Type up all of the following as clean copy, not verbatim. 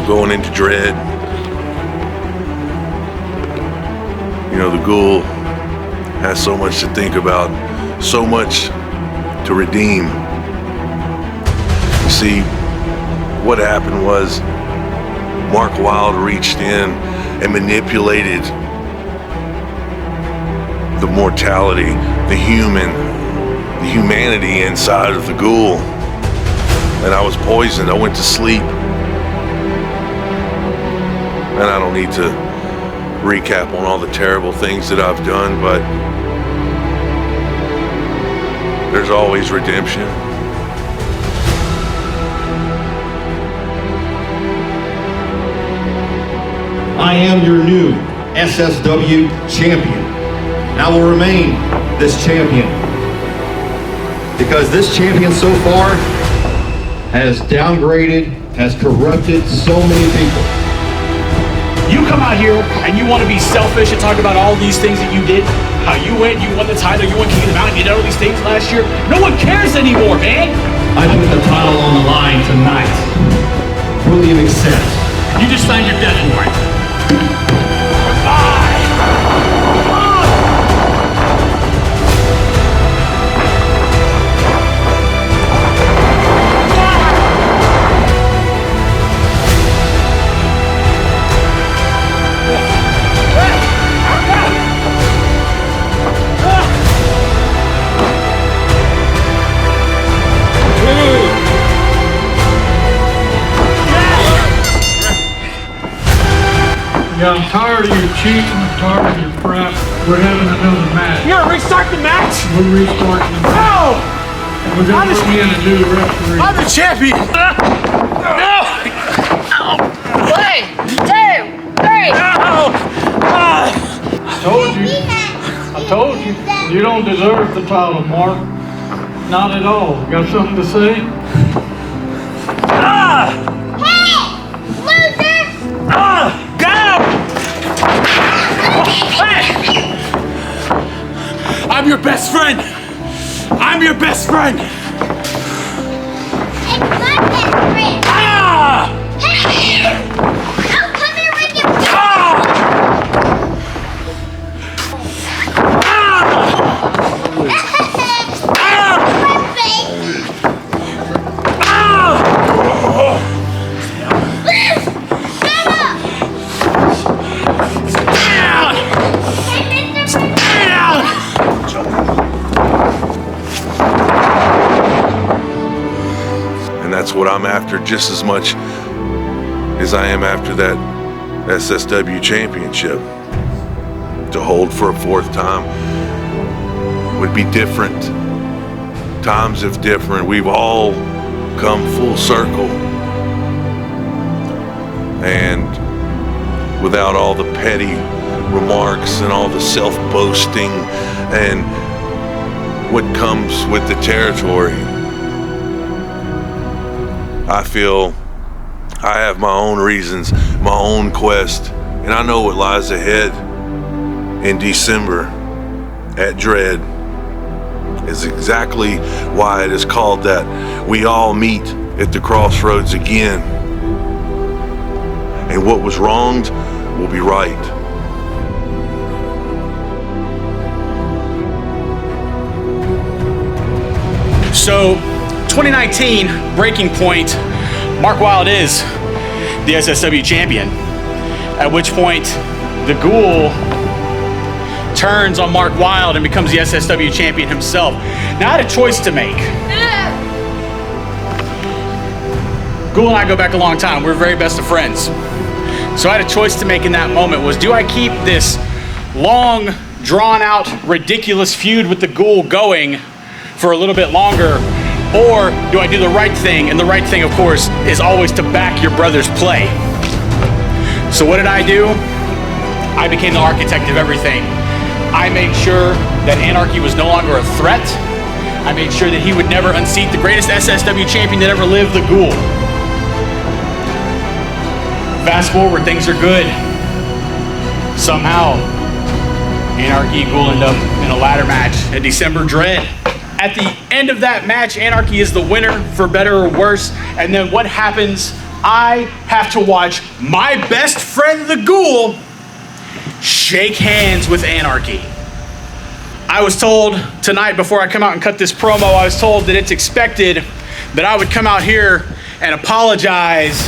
going into Dread. You know, the Ghoul has so much to think about, so much to redeem. You see, what happened was Mark Wilde reached in and manipulated the mortality, the humanity inside of the Ghoul. And I was poisoned. I went to sleep. And I don't need to recap on all the terrible things that I've done, but there's always redemption. I am your new SSW champion. And I will remain this champion. Because this champion so far has downgraded, has corrupted so many people. You come out here and you want to be selfish and talk about all these things that you did, how you went, you won the title, you won King of the Mountain, you did all these things last year. No one cares anymore, man. I put the title on the line tonight. William accepts. You just signed your death warrant. Yeah, I'm tired of your cheating, I'm tired of your crap. We're having another match. You're gonna restart the match? We're restarting the match. No! We're gonna bring in a new referee. I'm the champion! No! One, two, three. No! I told you, you don't deserve the title, Mark. Not at all. Got something to say? I'm your best friend! I'm your best friend! It's my best friend. Ah! Hey! I'll come here with you. That's what I'm after just as much as I am after that SSW championship. To hold for a fourth time would be different. Times if different. We've all come full circle. And without all the petty remarks and all the self-boasting and what comes with the territory, I feel I have my own reasons, my own quest, and I know what lies ahead in December at Dread is exactly why it is called that. We all meet at the crossroads again, and what was wronged will be right. So, 2019, breaking point, Mark Wilde is the SSW champion. At which point, the Ghoul turns on Mark Wilde and becomes the SSW champion himself. Now I had a choice to make. Ghoul and I go back a long time. We're very best of friends. So I had a choice to make in that moment was, do I keep this long, drawn-out, ridiculous feud with the Ghoul going for a little bit longer, or do I do the right thing? And the right thing, of course, is always to back your brother's play. So what did I do? I became the architect of everything. I made sure that Anarchy was no longer a threat. I made sure that he would never unseat the greatest SSW champion that ever lived, the Ghoul. Fast forward, things are good. Somehow, Anarchy and Ghoul end up in a ladder match at December Dread. At the end of that match, Anarchy is the winner, for better or worse. And then what happens I have to watch my best friend, the Ghoul, shake hands with Anarchy. I was told tonight before I come out and cut this promo, I was told that it's expected that I would come out here and apologize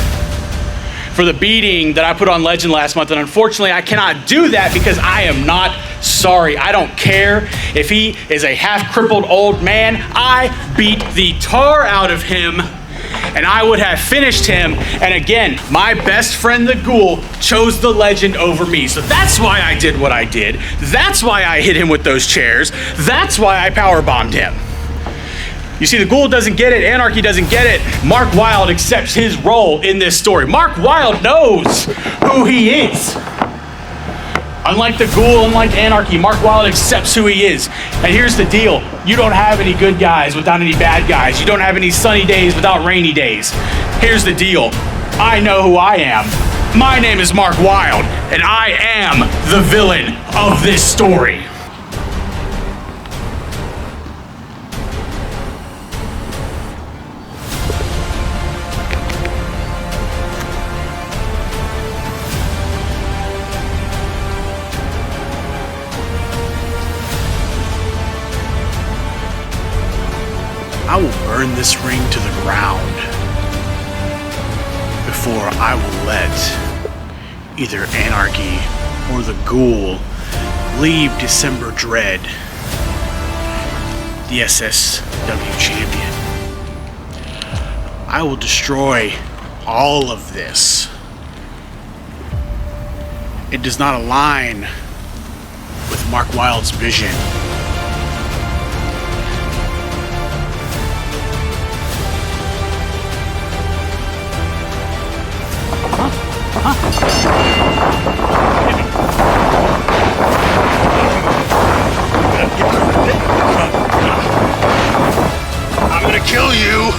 for the beating that I put on Legend last month, and unfortunately I cannot do that because I am not sorry. I don't care if he is a half-crippled old man. I beat the tar out of him, and I would have finished him, and again, my best friend the Ghoul chose the Legend over me. So that's why I did what I did. That's why I hit him with those chairs. That's why I powerbombed him. You see, the Ghoul doesn't get it, Anarchy doesn't get it. Mark Wilde accepts his role in this story. Mark Wilde knows who he is. Unlike the Ghoul, unlike Anarchy, Mark Wilde accepts who he is. And here's the deal. You don't have any good guys without any bad guys. You don't have any sunny days without rainy days. Here's the deal. I know who I am. My name is Mark Wilde, and I am the villain of this story. I will burn this ring to the ground before I will let either Anarchy or the Ghoul leave December Dread, the SSW champion. I will destroy all of this. It does not align with Mark Wilde's vision. I'm gonna kill you.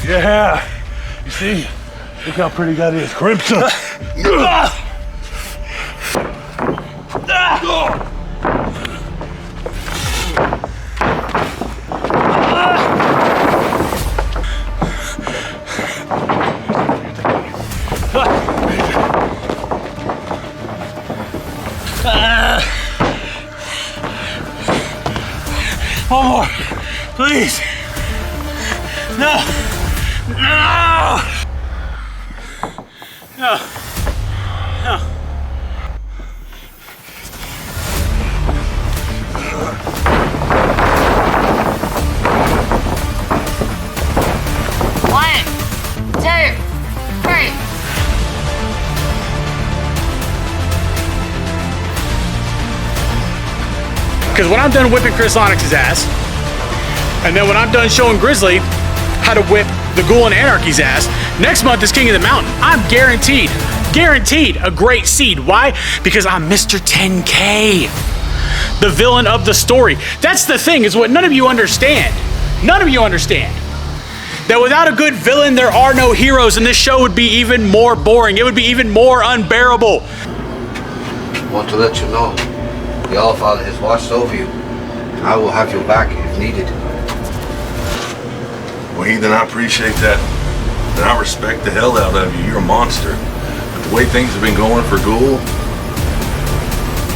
Yeah. You see? Look how pretty that is. Crimson. One more, please. No. No. No. No. One, two, three. Because when I'm done whipping Chris Onyx's ass, and then when I'm done showing Grizzly how to whip the Ghoul and Anarchy's ass, next month is King of the Mountain. I'm guaranteed a great seed. Why? Because I'm Mr. 10K, the villain of the story. That's the thing, is what none of you understand. None of you understand. That without a good villain, there are no heroes, and this show would be even more boring. It would be even more unbearable. Want to let you know, the Allfather has watched over you. I will have your back if needed. Well, Heathen, I appreciate that. And I respect the hell out of you. You're a monster. But the way things have been going for Ghoul,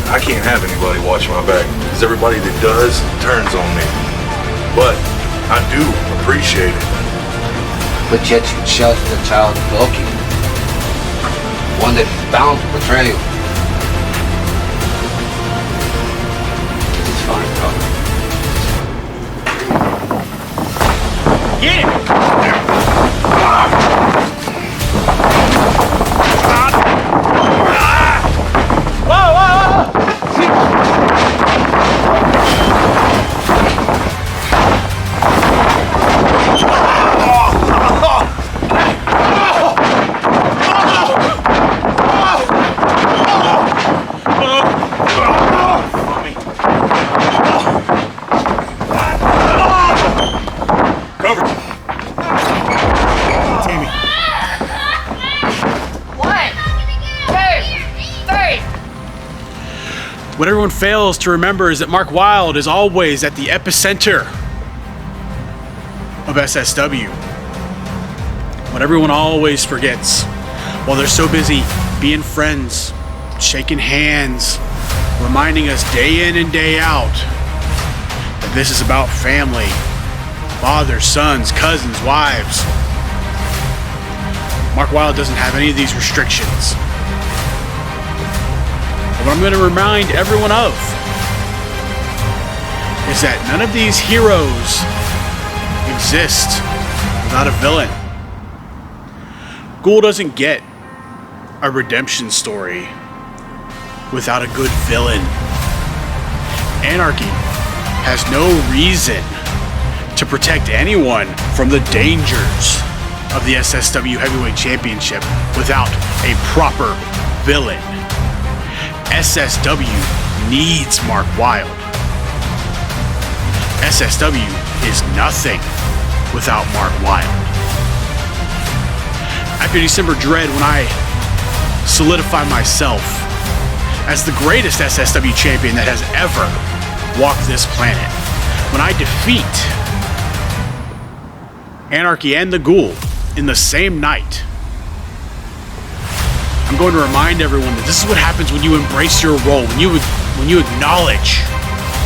I can't have anybody watch my back. Because everybody that does turns on me. But I do appreciate it. But yet you chose the child of Loki. One that is bound to betray you. It's fine, brother. Get him! Whoa! What everyone fails to remember is that Mark Wilde is always at the epicenter of SSW. What everyone always forgets, while they're so busy being friends, shaking hands, reminding us day in and day out that this is about family, fathers, sons, cousins, wives. Mark Wilde doesn't have any of these restrictions. What I'm going to remind everyone of is that none of these heroes exist without a villain. Ghoul doesn't get a redemption story without a good villain. Anarchy has no reason to protect anyone from the dangers of the SSW Heavyweight Championship without a proper villain. SSW needs Mark Wilde. SSW is nothing without Mark Wilde. After December Dread, when I solidify myself as the greatest SSW champion that has ever walked this planet, when I defeat Anarchy and the Ghoul in the same night, I'm going to remind everyone that this is what happens when you embrace your role, when you acknowledge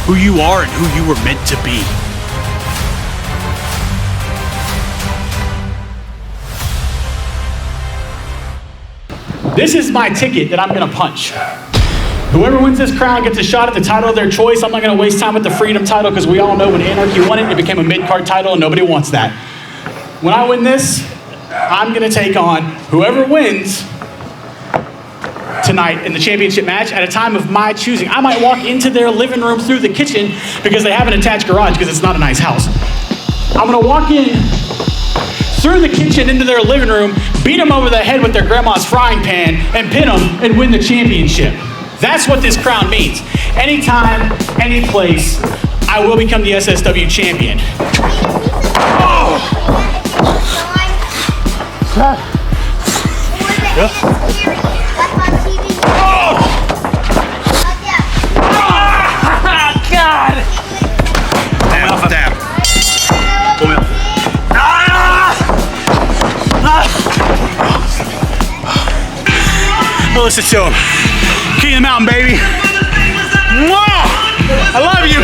who you are and who you were meant to be. This is my ticket that I'm going to punch. Whoever wins this crown gets a shot at the title of their choice. I'm not going to waste time with the Freedom title because we all know when Anarchy won it, it became a mid-card title and nobody wants that. When I win this, I'm going to take on whoever wins tonight in the championship match at a time of my choosing. I might walk into their living room through the kitchen because they have an attached garage because it's not a nice house. I'm going to walk in through the kitchen into their living room, beat them over the head with their grandma's frying pan, and pin them and win the championship. That's what this crown means. Anytime, any place, I will become the SSW champion. Listen to him. King of the Mountain, baby. Mwah! I love you.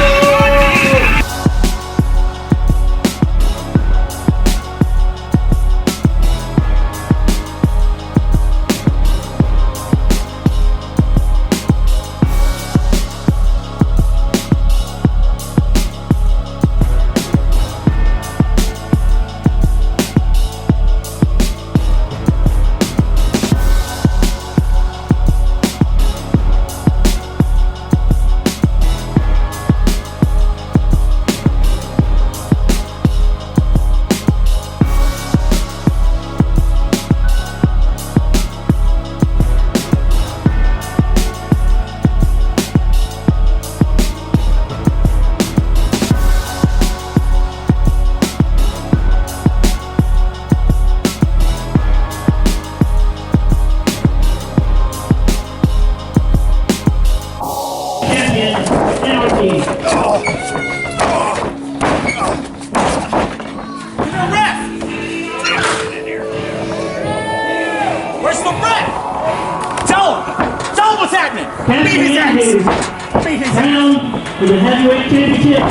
For the heavyweight championship,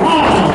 Wilde.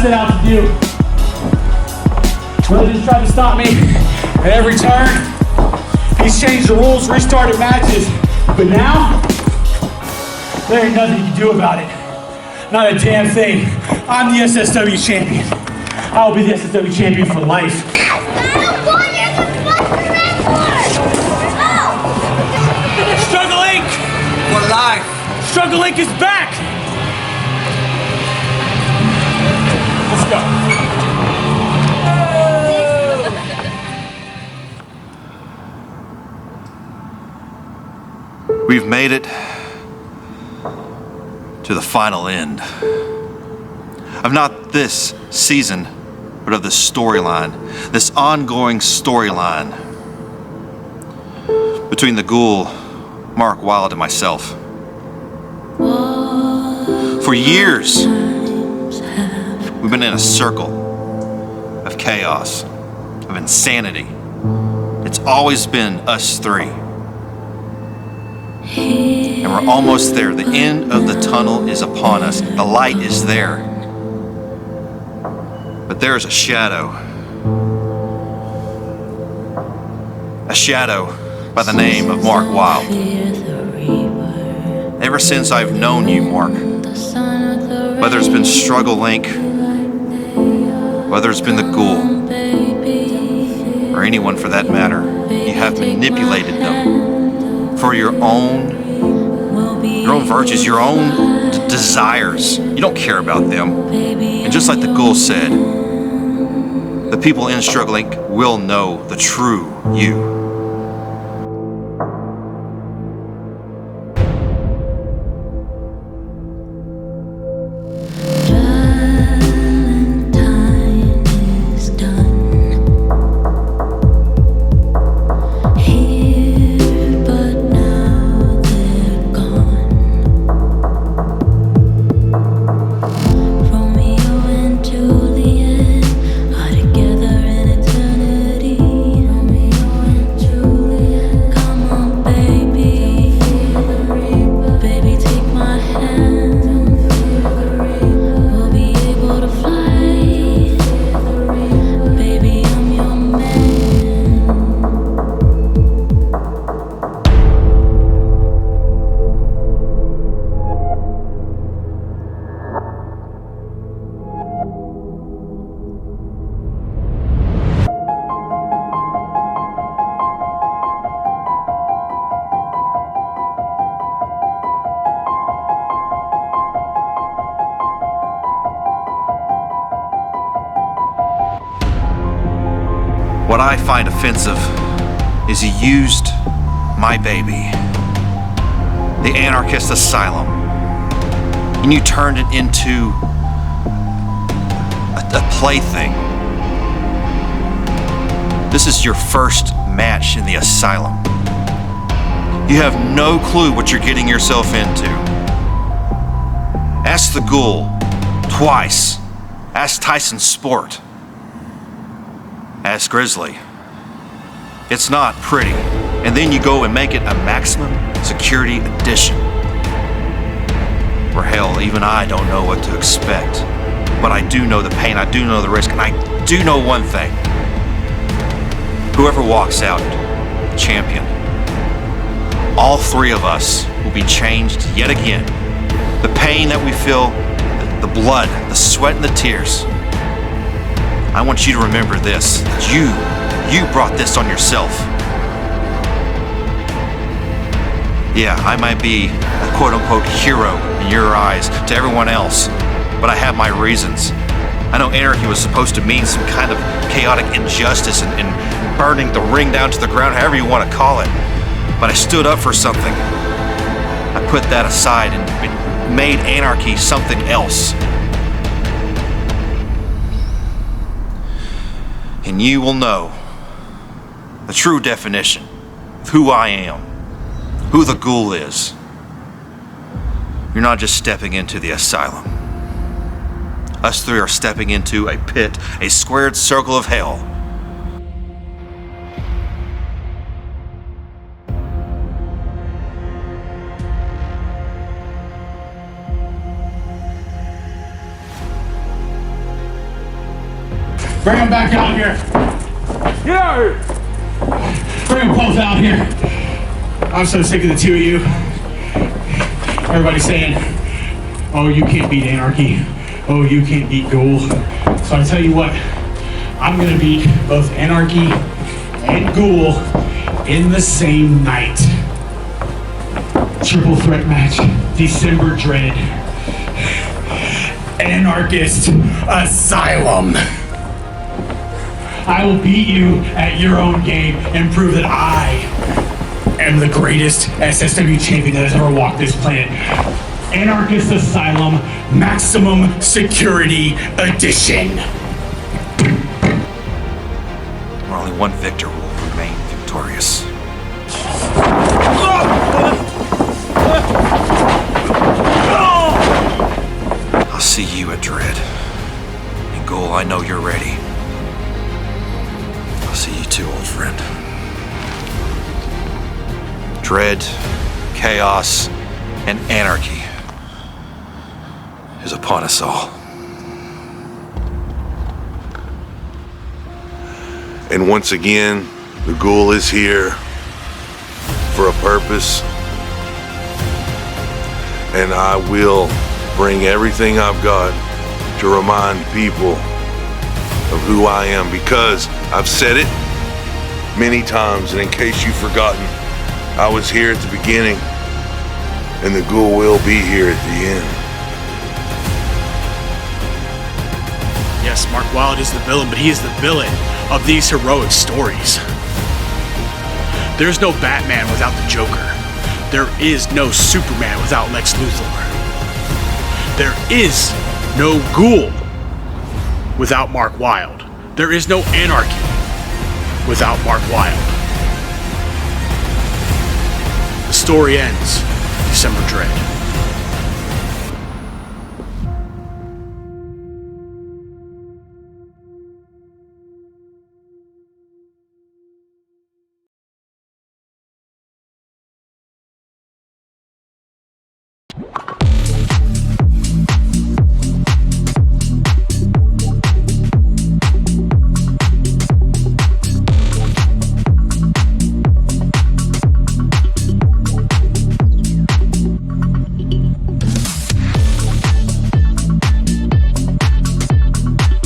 set out to do. Brother just tried to stop me at every turn. He's changed the rules, restarted matches. But now, there ain't nothing you can do about it. Not a damn thing. I'm the SSW champion. I'll be the SSW champion for life. Struggle Inc. For life. Struggle Inc. is back. Let's go. We've made it to the final end of not this season, but of this storyline, this ongoing storyline between the Ghoul, Mark Wilde, and myself. For years, we've been in a circle of chaos, of insanity. It's always been us three. And we're almost there. The end of the tunnel is upon us. The light is there. But there is a shadow. A shadow by the name of Mark Wilde. Ever since I've known you, Mark, whether it's been Struggle Inc., whether it's been the Ghoul, or anyone for that matter, you have manipulated them for your own virtues, your own desires. You don't care about them. And just like the Ghoul said, the people in Struggle Inc. will know the true you. What I find offensive is he used my baby, the anarchist asylum, and you turned it into a plaything. This is your first match in the asylum. You have no clue what you're getting yourself into. Ask the Ghoul twice. Ask Tyson Sport. Ask Grizzly. It's not pretty. And then you go and make it a maximum security edition. Where hell, even I don't know what to expect. But I do know the pain, I do know the risk, and I do know one thing. Whoever walks out champion, all three of us will be changed yet again. The pain that we feel, the blood, the sweat, and the tears. I want you to remember this, that you brought this on yourself. Yeah, I might be a quote-unquote hero in your eyes to everyone else, but I have my reasons. I know anarchy was supposed to mean some kind of chaotic injustice and burning the ring down to the ground, however you want to call it. But I stood up for something. I put that aside and made anarchy something else. And you will know the true definition of who I am, who the Ghoul is. You're not just stepping into the asylum. Us three are stepping into a pit, a squared circle of hell. Bring him back out here. Get out here! Bring them both out here. I'm so sick of the two of you. Everybody's saying, oh, you can't beat Anarchy. Oh, you can't beat Ghoul. So I tell you what, I'm gonna beat both Anarchy and Ghoul in the same night. Triple threat match, December Dread. Anarchist Asylum. I will beat you at your own game and prove that I am the greatest SSW champion that has ever walked this planet. Anarchist Asylum Maximum Security Edition. Where only one victor will remain victorious. I'll see you at Dread. And Ghoul, I know you're ready. I'll see you too, old friend. Dread, chaos, and anarchy is upon us all. And once again, the Ghoul is here for a purpose. And I will bring everything I've got to remind people of who I am, because I've said it many times, and in case you've forgotten, I was here at the beginning, and the Ghoul will be here at the end. Yes, Mark Wilde is the villain, but he is the villain of these heroic stories. There's no Batman without the Joker. There is no Superman without Lex Luthor. There is no Ghoul without Mark Wilde. There is no Anarchy without Mark Wilde. The story ends December Dread.